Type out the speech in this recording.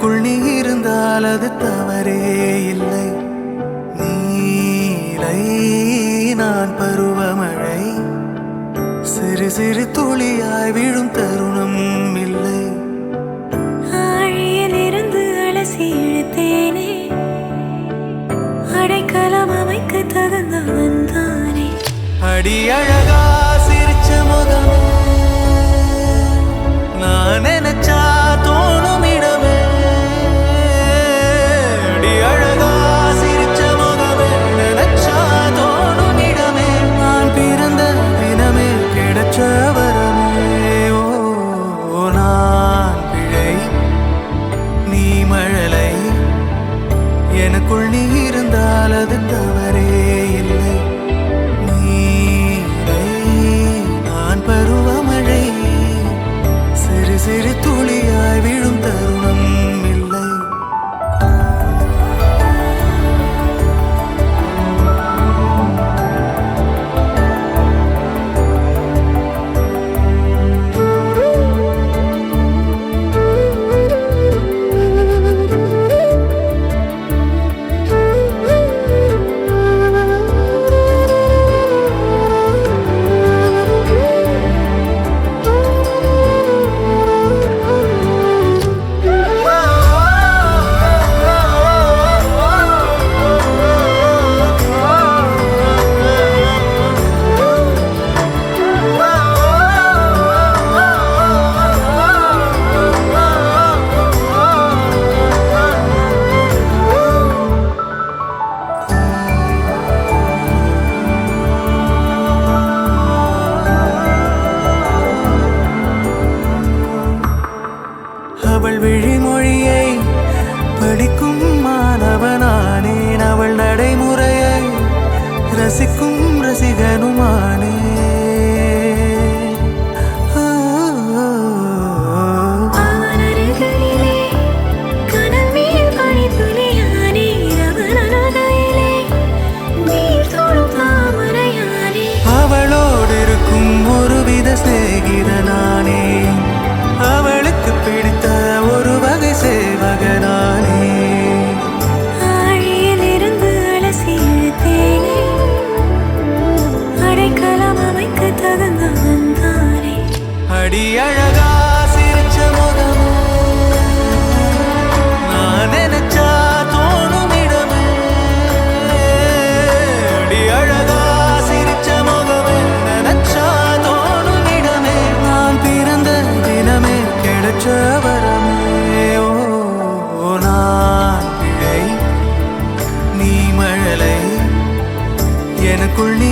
எனக்குள் நீ இருந்தால் அது தவறே இல்லை. நீலை நான் பருவமழை, சிறு சிறு துளியாய் விழும் தருணம் இல்லை. ஆழியில் இருந்து அலசி இழுத்தேனே, அடைக்கலம் அமைக்க தகுந்தவன் தானே. அடி அழகா சிரிச்ச முகமே, நான் நினைச்சா தோணும் இடமே. அடி அழகா சிரிச்ச முகமே, நினைச்சா தோணும் இடமே. நான் பிறந்த தினமே கிடைச்ச வரமே. ஓ நான் பிழை, நீ மழலை, எனக்குள் நீ இருந்தால் அது தவறே இல்லை. நீலை நான் பருவமழை, சிறு சிறு துளியாய் விழும் தருணம் இல்லை. அவள் விழிமொழியை படிக்கும் மாணவனானேன், அவள் நடைமுறையை ரசிக்கும் ரசிகனுமானே. அவன் அருகிலே கனல் மேல் பனித்துளியானே, அவன் அருகிலே நீர் தொடும் தாமரையானே. அவளோடு இருக்கும் ஒருவித சிநேகிதனானே, அவளுக்கு பிடித்த ஒரு வகை சேவகனானே. ஆழியில் இருந்து அலசி இழுத்தேனே, அடைக்கலம் அமைக்க தகுந்தவன் தானே. அடி அழகா சிரிச்ச முகமே, நான் நினைச்சா தோணும் இடமே. அடி அழகா சிரிச்ச முகமே, நினைச்சா தோணும் இடமே. நான் பிறந்த தினமே கிடைச்ச வரமே. ஓ நான் பிழை, நீ மழலை, எனக்குள் நீ